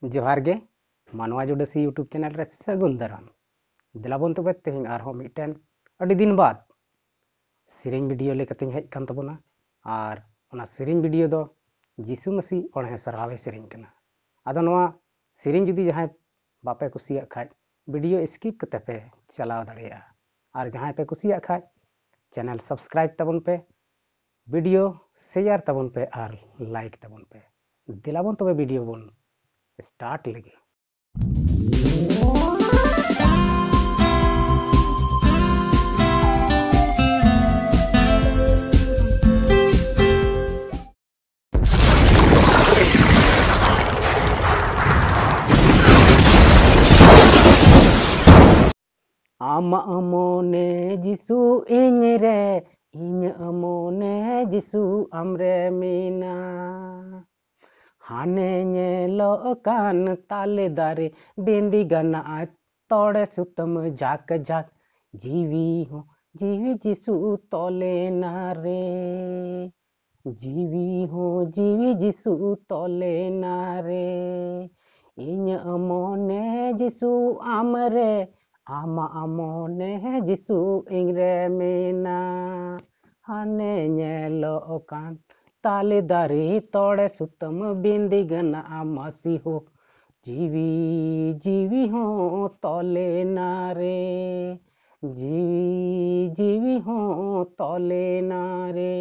जोहार गे मानवा जुडासी YouTube channel रे सगुन दाराम दिलाबन तबे तेहिं आरहों मिटन अड़ी दिन बाद सेरें वीडियो लेकते हेज कान तबोना और ओना सेरें वीडियो दो जीसु मसीह ओणे सरहावे सेरें कना आदो नोआ सेरें जुदी जहां बापे कुसिया खाय वीडियो स्किप कते पे चलाव दाड़ेया और जहां पे कुसिया खाय चैनल सब्सक्राइब तबन पे वीडियो शेयर तबन पे और लाइक तबन पे दिलाबन तबे वीडियो बन स्टार्ट लगे। आम अमोने जिसु इन रे इन अमोने जिसु अमरे मीना हाने नेलो कान ताले दारे बेंदी गना तोड़े सुतम जाक जाक जीवी हो जीवी जिसु तोले नारे जीवी हो जीवी जिसु तोले नारे इन अमोने जिसु आमरे आमा अमोने जिसु इंगरे मेना हाने नेलो कान ताले दारे तोड़े सुतम बिंदी गना मसी हो जीवी जीवी हो तोले नारे जीवी जीवी हो तोले नारे।